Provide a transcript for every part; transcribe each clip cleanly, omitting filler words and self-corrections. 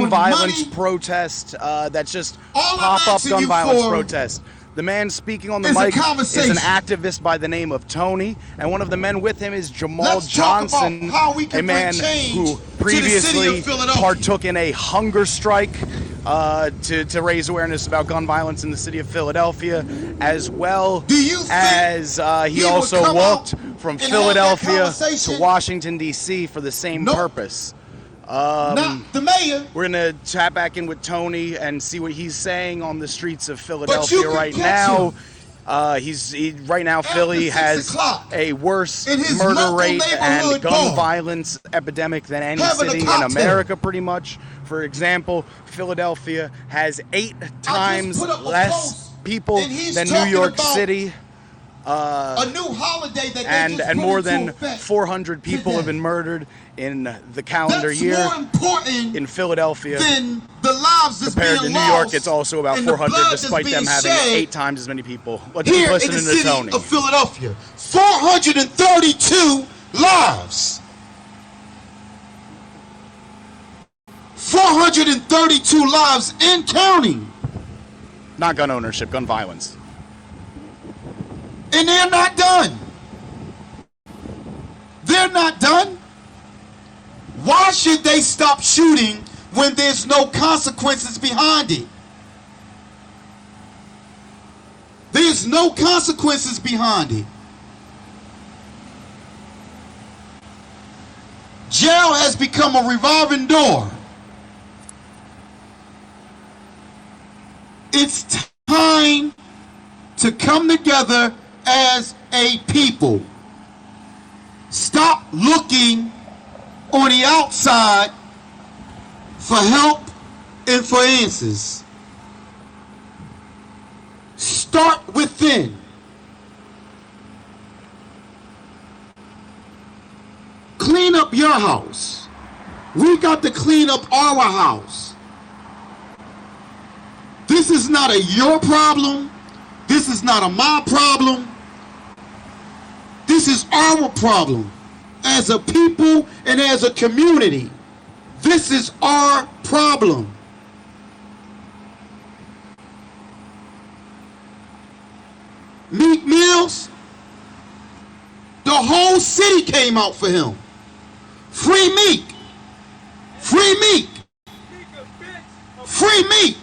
gun violence money. protest that's just All I'm pop-up asking gun you violence for protest. The man speaking on the is a mic is conversation. an activist by the name of Tony, and one of the men with him is Jamal Let's talk Johnson, about how we can a man bring change who to the city previously of Philadelphia. partook in a hunger strike to raise awareness about gun violence in the city of Philadelphia, as well Do you think as he he would also come walked out from and have that Philadelphia conversation? to Washington, D.C. for the same Nope. purpose. Not the mayor. We're gonna tap back in with Tony and see what he's saying on the streets of But Philadelphia you can right catch now. him. Right now, Philly 6 has o'clock a worse in his murder local rate and neighborhood gun bar, violence epidemic than any having a city in cocktail. America, pretty much. For example, Philadelphia has 8 times put up a less post, people and he's than New talking York about City. A new holiday that they And just put more into than effect 400 people today. have been murdered in the calendar That's year more important in Philadelphia. than the lives that's Compared to being New lost York, it's also about and the 400, blood that's despite them being having shed 8 times as many people. Let's keep here in the listening to city Tony. of Philadelphia. 432 lives. 432 lives in counting. Not gun ownership, gun violence. And they're not done. They're not done. Why should they stop shooting when there's no consequences behind it? There's no consequences behind it. Jail has become a revolving door. It's time to come together as a people. Stop looking on the outside for help and for answers. Start within. Clean up your house. We got to clean up our house. This is not a your problem. This is not a my problem. This is our problem as a people and as a community. This is our problem. Meek Mills, the whole city came out for him. Free Meek. Free Meek. Free Meek.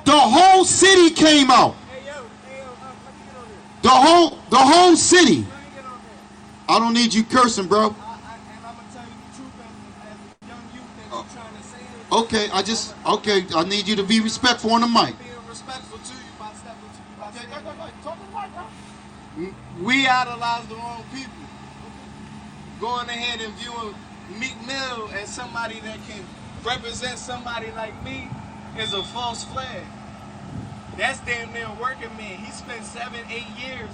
The whole city came out. The whole city. I don't need you cursing, bro. And I'm gonna tell you the truth as a young youth that you're trying to say it. Okay, I need you to be respectful on the mic. Being respectful to you by stepping to you by saying we idolize the wrong people. Going ahead and viewing Meek Mill as somebody that can represent somebody like me is a false flag. That's damn near working man. He spent 7-8 years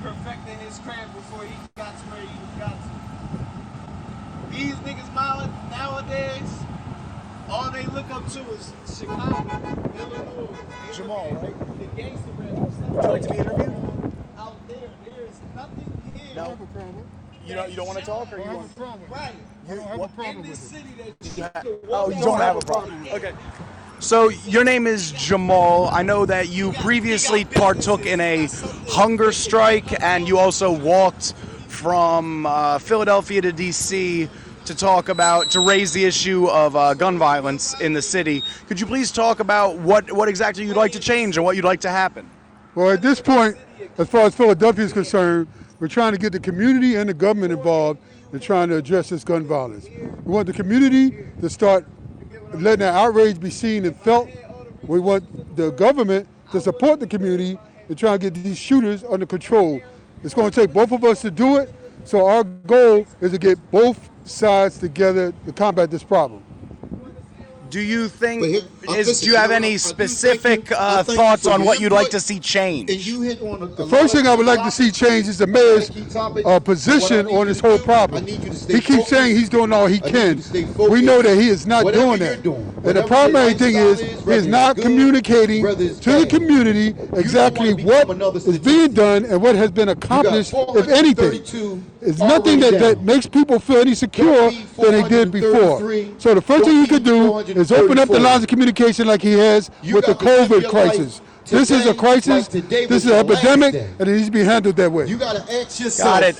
perfecting his craft before he got to where he got to. These niggas nowadays, all they look up to is Chicago, Illinois. Jamal, right? The gangster rap. Would you like to be interviewed? Out there is nothing here. No. You don't want to talk, or you want? Right. I don't have a problem In this with it. city that you Oh, you don't have a problem. Okay. So your name is Jamal. I know that you previously partook in a hunger strike, and you also walked from Philadelphia to D.C. to raise the issue of gun violence in the city. Could you please talk about what exactly you'd like to change and what you'd like to happen? Well, at this point, as far as Philadelphia is concerned, we're trying to get the community and the government involved in trying to address this gun violence. We want the community to start letting the outrage be seen and felt. We want the government to support the community and try to get these shooters under control. It's going to take both of us to do it, so our goal is to get both sides together to combat this problem. Do you think, But do you have any specific thoughts on what you'd like to see change? And you hit on The first thing I would like to see change is the mayor's position on this whole problem. He keeps saying he's doing all he can. We know that he is not doing that. And the primary thing is he is not communicating to the community exactly what is being done and what has been accomplished, if anything. It's nothing that makes people feel any secure than they did before. So the first thing he could do is open up the lines of communication like he has with the COVID crisis. This is a crisis, this is an epidemic, and it needs to be handled that way. You got to ask yourself, Got it.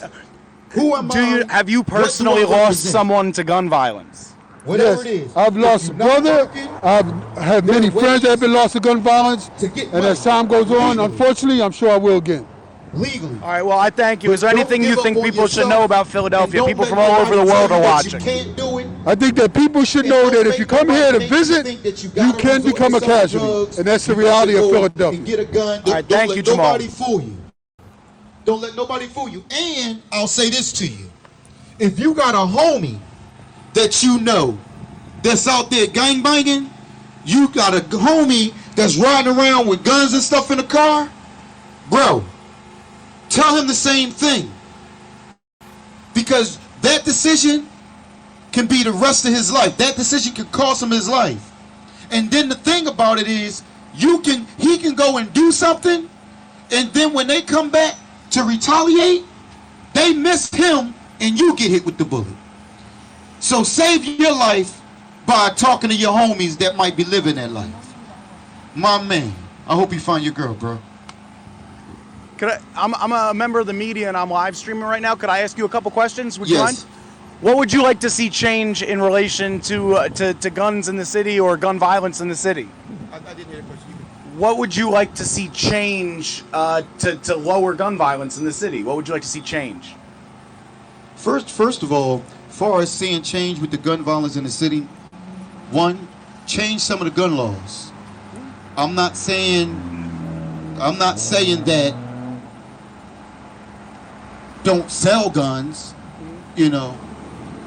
who am I? Have you personally What do I lost represent? someone to gun violence? Whatever Yes, it is. I've lost a brother. I've had many friends that have been lost to gun violence, and as time goes on, unfortunately, I'm sure I will again. Legally. All right, well, I thank you. Is there Don't anything give you up think on people should yourself, know about and Philadelphia? don't People let from all over the nobody world tell are you that watching. You can't do it. I think that people should And know don't that if make you come nobody here to make you visit, think that you you gotta can resort become to a selling casualty, drugs, and that's the you gotta reality of go Philadelphia. And get a gun. All right, thank let you, Jamal. nobody fool you. Don't let nobody fool you. And I'll say this to you: if you got a homie that you know that's out there gangbanging, you got a homie that's riding around with guns and stuff in the car, bro, tell him the same thing. Because that decision can be the rest of his life. That decision can cost him his life. And then the thing about it is, he can go and do something, and then when they come back to retaliate, they missed him and you get hit with the bullet. So save your life by talking to your homies that might be living that life. My man, I hope you find your girl, bro. I'm a member of the media and I'm live streaming right now. Could I ask you a couple questions? Would you Yes. mind? What would you like to see change in relation to guns in the city or gun violence in the city? I didn't hear the question. What would you like to see change to lower gun violence in the city? What would you like to see change? First of all, as far as seeing change with the gun violence in the city, one, change some of the gun laws. I'm not saying that don't sell guns, you know,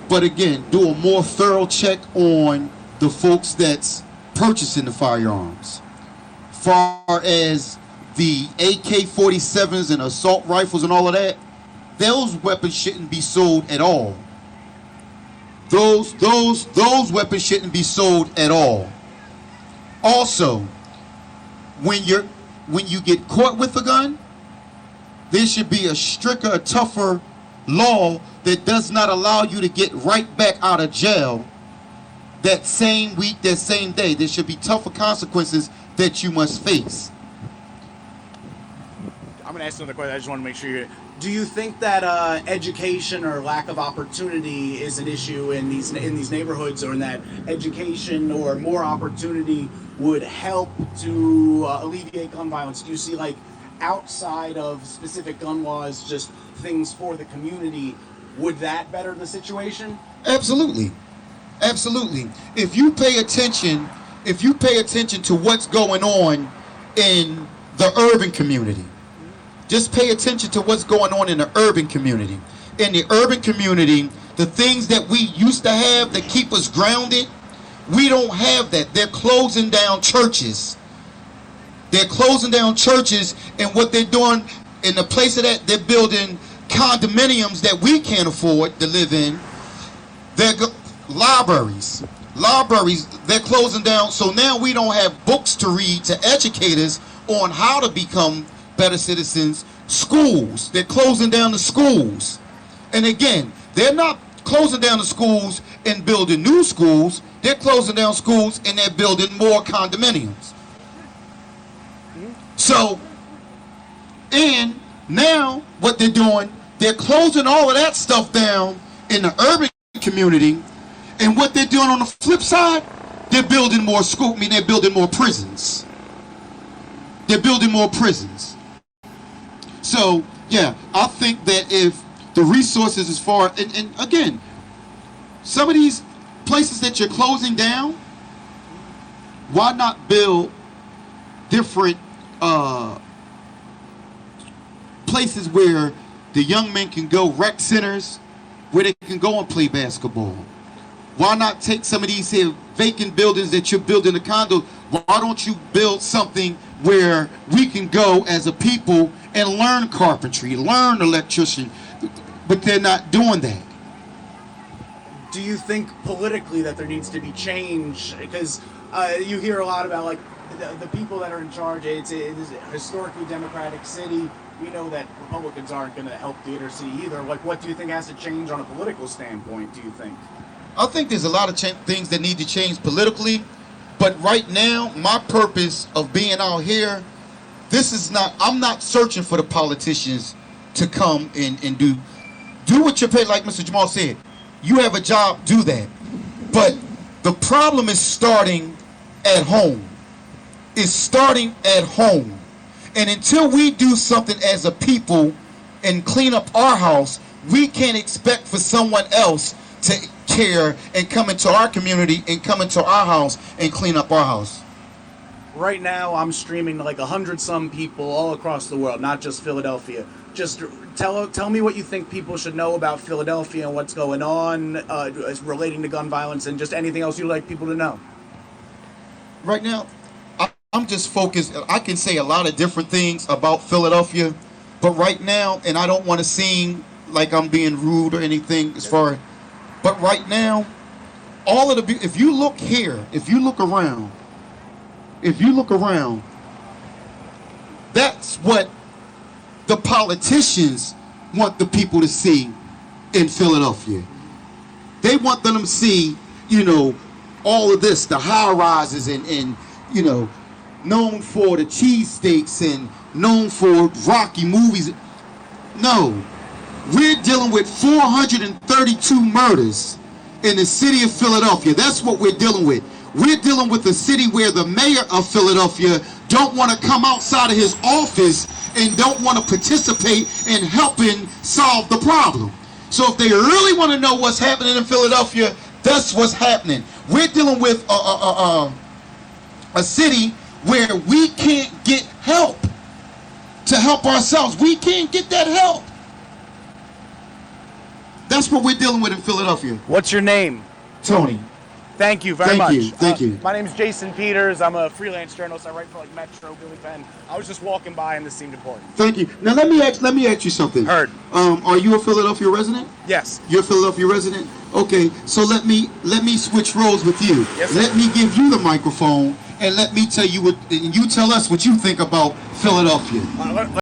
but again, do a more thorough check on the folks that's purchasing the firearms. Far as the AK-47s and assault rifles and all of that, those weapons shouldn't be sold at all. Those weapons shouldn't be sold at all. Also, when you get caught with a gun, there should be a stricter, a tougher law that does not allow you to get right back out of jail that same week, that same day. There should be tougher consequences that you must face. I'm gonna ask another question. I just want to make sure you. Do you think that education or lack of opportunity is an issue in these neighborhoods, or in that education or more opportunity would help to alleviate gun violence? Do you see, like, outside of specific gun laws, just things for the community, would that better the situation? Absolutely. Absolutely. If you pay attention to what's going on in the urban community, just pay attention to what's going on in the urban community. In the urban community, the things that we used to have that keep us grounded, we don't have that. They're closing down churches. They're closing down churches, and what they're doing in the place of that, they're building condominiums that we can't afford to live in. Libraries, they're closing down. So now we don't have books to read to educate us on how to become better citizens. Schools, they're closing down the schools. And again, they're not closing down the schools and building new schools. They're closing down schools and they're building more condominiums. So, and now what they're doing, they're closing all of that stuff down in the urban community. And what they're doing on the flip side, they're building more schools. I mean, they're building more prisons. They're building more prisons. So, yeah, I think that if the resources as far, and again, some of these places that you're closing down, why not build different places where the young men can go, rec centers, where they can go and play basketball? Why not take some of these here vacant buildings that you're building a condo? Why don't you build something where we can go as a people and learn carpentry, learn electrician? But they're not doing that. Do you think politically that there needs to be change? Because you hear a lot about, like, the people that are in charge. It is a historically democratic city. we know that Republicans aren't going to help the inner city either. Like, what do you think has to change on a political standpoint, do you think? I think there's a lot of things that need to change politically, but right now, my purpose of being out here, I'm not searching for the politicians to come and do what you're paid, like Mr. Jamal said. You have a job, do that. But the problem is starting at home. It's starting at home. And until we do something as a people and clean up our house, we can't expect for someone else to care and come into our community and come into our house and clean up our house. Right now, I'm streaming to like 100-some people all across the world, not just Philadelphia. Just tell me what you think people should know about Philadelphia and what's going on relating to gun violence and just anything else you'd like people to know. Right now, I'm just focused. I can say a lot of different things about Philadelphia, but right now, and I don't want to seem like I'm being rude or anything as far, but right now, if you look here, if you look around, that's what the politicians want the people to see in Philadelphia. They want them to see, all of this, the high rises and known for the cheesesteaks and known for Rocky movies. No, we're dealing with 432 murders in the city of Philadelphia. That's what we're dealing with. We're dealing with a city where the mayor of Philadelphia don't want to come outside of his office and don't want to participate in helping solve the problem. So if they really want to know what's happening in Philadelphia, that's what's happening. We're dealing with a city where we can't get help to help ourselves. We can't get that help. That's what we're dealing with in Philadelphia. What's your name? Tony. Thank you very much. Thank you. My name is Jason Peters. I'm a freelance journalist. I write for like Metro, Billy Penn. I was just walking by and this seemed important. Thank you. Now let me ask you something. Heard. Are you a Philadelphia resident? Yes. You're a Philadelphia resident? Okay, so let me switch roles with you. Yes, sir. Let me give you the microphone and let me tell you and you tell us what you think about Philadelphia.